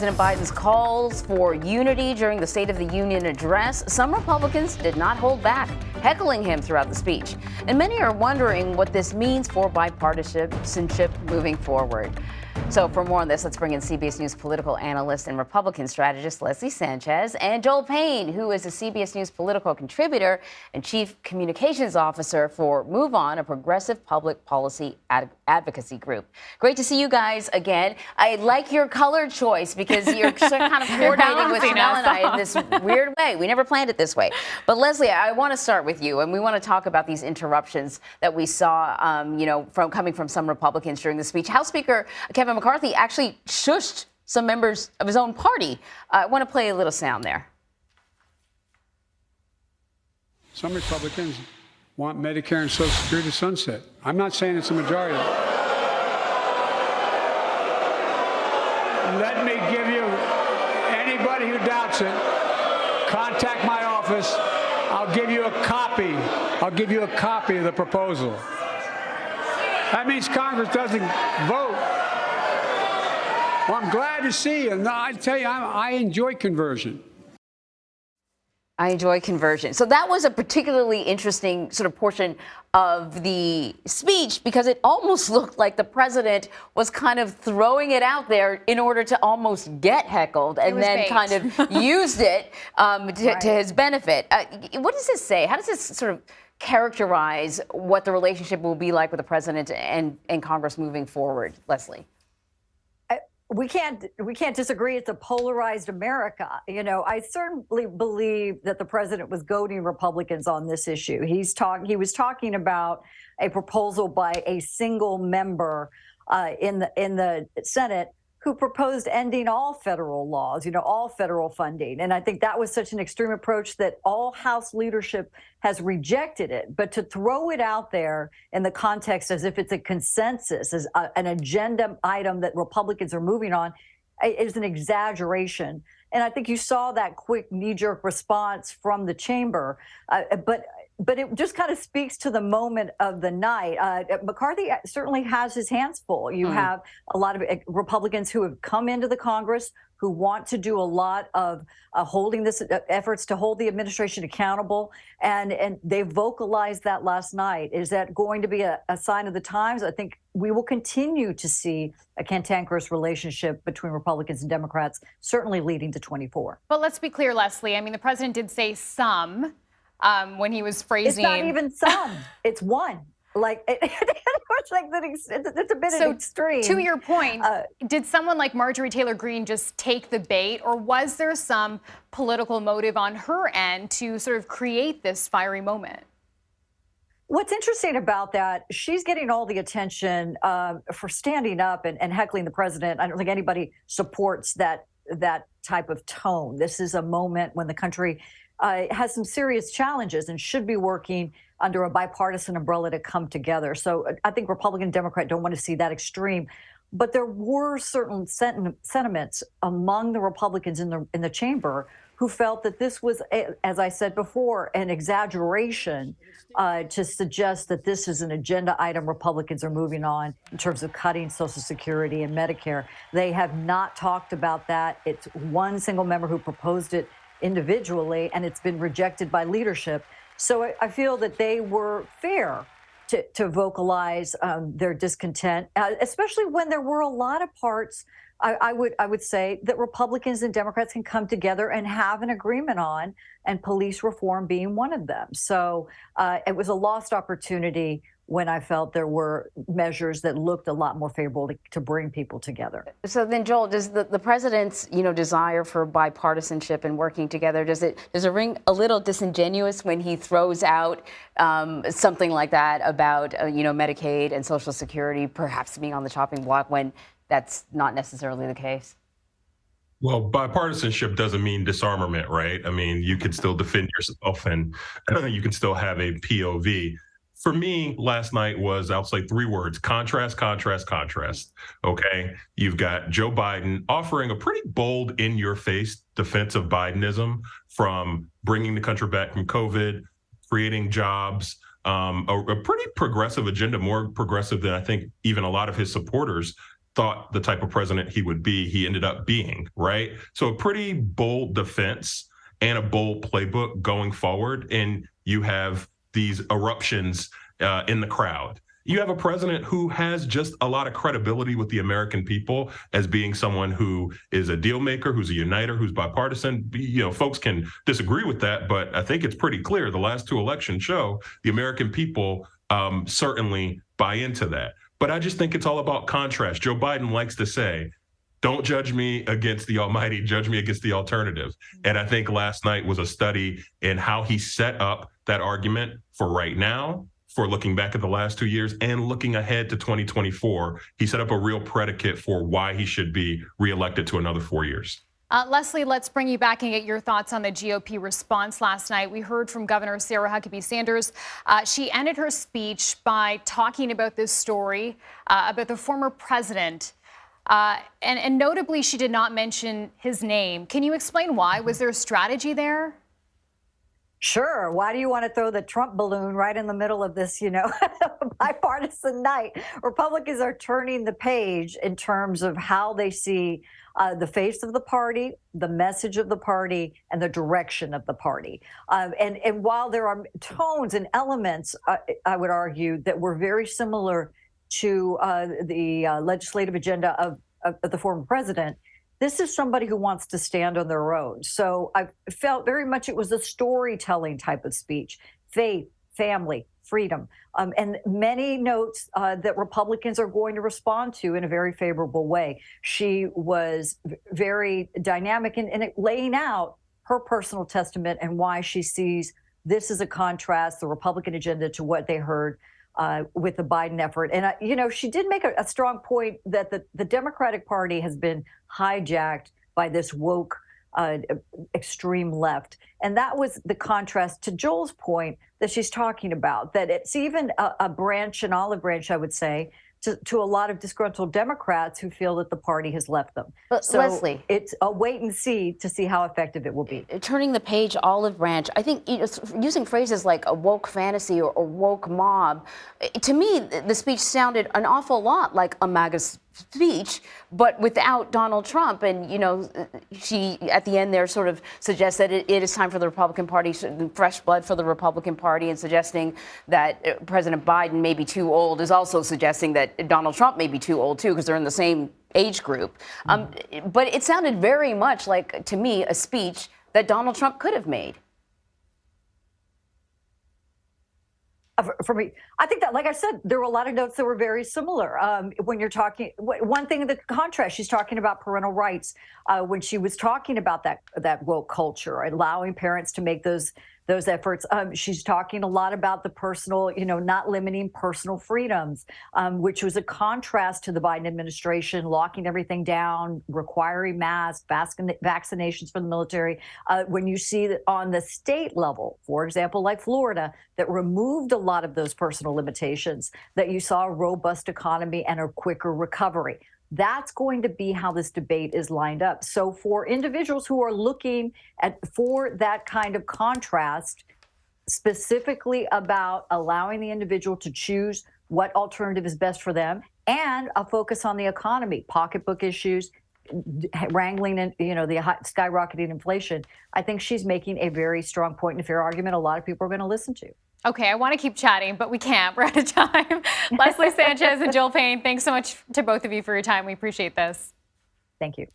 President Biden's calls for unity during the State of the Union address, some Republicans did not hold back, heckling him throughout the speech. And many are wondering what this means for bipartisanship moving forward. So for more on this, let's bring in CBS News political analyst and Republican strategist Leslie Sanchez and Joel Payne, who is a CBS News political contributor and chief communications officer for Move On, a progressive public policy advocacy group. Great to see you guys again. I like your color choice because you're kind of coordinating with Shanelle and I in this weird way. We never planned it this way. But Leslie, I want to start with you, and we want to talk about these interruptions that we saw, coming from some Republicans during the speech. House Speaker Kevin McCarthy actually shushed some members of his own party. I want to play a little sound there. Some Republicans want Medicare and Social Security to sunset. I'm not saying it's a majority. Let me give you, anybody who doubts it, contact my office. I'll give you a copy. I'll give you a copy of the proposal. That means Congress doesn't vote. Well, I'm glad to see you. And I tell you, I enjoy conversion. I enjoy conversion. So that was a particularly interesting sort of portion of the speech because it almost looked like the president was kind of throwing it out there in order to almost get heckled and then bait. kind of used it to his benefit. What does this say? How does this sort of characterize what the relationship will be like with the president and Congress moving forward, Leslie? We can't disagree. It's a polarized America. You know, I certainly believe that the president was goading Republicans on this issue. He was talking about a proposal by a single member in the Senate who proposed ending all federal laws, all federal funding. And I think that was such an extreme approach that all House leadership has rejected it. But to throw it out there in the context as if it's a consensus, as an agenda item that Republicans are moving on, is an exaggeration. And I think you saw that quick knee-jerk response from the chamber. But it just kind of speaks to the moment of the night. McCarthy certainly has his hands full. You have a lot of Republicans who have come into the Congress who want to do a lot of efforts to hold the administration accountable. And they vocalized that last night. Is that going to be a sign of the times? I think we will continue to see a cantankerous relationship between Republicans and Democrats, certainly leading to 24. But let's be clear, Leslie. I mean, the president did say some. When he was phrasing. It's not even some. It's one. It's a bit extreme. To your point, did someone like Marjorie Taylor Greene just take the bait, or was there some political motive on her end to sort of create this fiery moment? What's interesting about that, she's getting all the attention for standing up and heckling the president. I don't think anybody supports that type of tone. This is a moment when the country has some serious challenges and should be working under a bipartisan umbrella to come together. So I think Republican and Democrat don't want to see that extreme. But there were certain sentiments among the Republicans in the chamber who felt that this was, as I said before, an exaggeration to suggest that this is an agenda item Republicans are moving on in terms of cutting Social Security and Medicare. They have not talked about that. It's one single member who proposed it individually, and it's been rejected by leadership. So I feel that they were fair to vocalize their discontent, especially when there were a lot of parts, I would say, that Republicans and Democrats can come together and have an agreement on, and police reform being one of them. So it was a lost opportunity when I felt there were measures that looked a lot more favorable to bring people together. So then, Joel, does the president's desire for bipartisanship and working together, does it ring a little disingenuous when he throws out something like that about Medicaid and Social Security perhaps being on the chopping block when that's not necessarily the case? Well, bipartisanship doesn't mean disarmament, right? I mean, you can still defend yourself and you can still have a POV. For me, last night was, I'll say 3 words: contrast, contrast, contrast. Okay. You've got Joe Biden offering a pretty bold, in-your-face defense of Bidenism, from bringing the country back from COVID, creating jobs, a pretty progressive agenda, more progressive than I think even a lot of his supporters thought the type of president he would be, he ended up being, right? So a pretty bold defense and a bold playbook going forward. And you have these eruptions in the crowd. You have a president who has just a lot of credibility with the American people as being someone who is a deal maker, who's a uniter, who's bipartisan. Folks can disagree with that, but I think it's pretty clear the last two elections show the American people certainly buy into that. But I just think it's all about contrast. Joe Biden likes to say, don't judge me against the almighty, judge me against the alternatives. And I think last night was a study in how he set up that argument for right now, for looking back at the last 2 years and looking ahead to 2024. He set up a real predicate for why he should be reelected to another 4 years. Leslie, let's bring you back and get your thoughts on the GOP response last night. We heard from Governor Sarah Huckabee Sanders. She ended her speech by talking about this story about the former president. And notably, she did not mention his name. Can you explain why? Was there a strategy there? Sure. Why do you want to throw the Trump balloon right in the middle of this, bipartisan night? Republicans are turning the page in terms of how they see the face of the party, the message of the party, and the direction of the party. And while there are tones and elements, I would argue, that were very similar to the legislative agenda of the former president, this is somebody who wants to stand on their own. So I felt very much it was a storytelling type of speech: faith, family, freedom, and many notes that Republicans are going to respond to in a very favorable way. She was very dynamic in laying out her personal testament and why she sees this as a contrast, the Republican agenda, to what they heard with the Biden effort. And, she did make a strong point that the Democratic Party has been hijacked by this woke extreme left. And that was the contrast to Joel's point that she's talking about, that it's even a branch, an olive branch, I would say, to a lot of disgruntled Democrats who feel that the party has left them. But so Leslie, it's a wait and see to see how effective it will be. Turning the page, olive branch, I think using phrases like a woke fantasy or a woke mob, to me, the speech sounded an awful lot like a MAGA speech, but without Donald Trump. And, she, at the end there, sort of suggests that it is time for the Republican Party, fresh blood for the Republican Party, and suggesting that President Biden may be too old is also suggesting that Donald Trump may be too old, too, because they're in the same age group. But it sounded very much like, to me, a speech that Donald Trump could have made. For me, I think that, like I said, there were a lot of notes that were very similar. When you're talking, one thing in the contrast, she's talking about parental rights. When she was talking about that woke culture, allowing parents to make those efforts, she's talking a lot about the personal, not limiting personal freedoms, which was a contrast to the Biden administration locking everything down, requiring masks, vaccinations for the military. When you see that on the state level, for example, like Florida, that removed a lot of those personal limitations, that you saw a robust economy and a quicker recovery. That's going to be how this debate is lined up. So for individuals who are looking for that kind of contrast, specifically about allowing the individual to choose what alternative is best for them, and a focus on the economy, pocketbook issues, wrangling in, the skyrocketing inflation, I think she's making a very strong point and a fair argument a lot of people are going to listen to. Okay, I want to keep chatting, but we can't. We're out of time. Leslie Sanchez and Joel Payne, thanks so much to both of you for your time. We appreciate this. Thank you.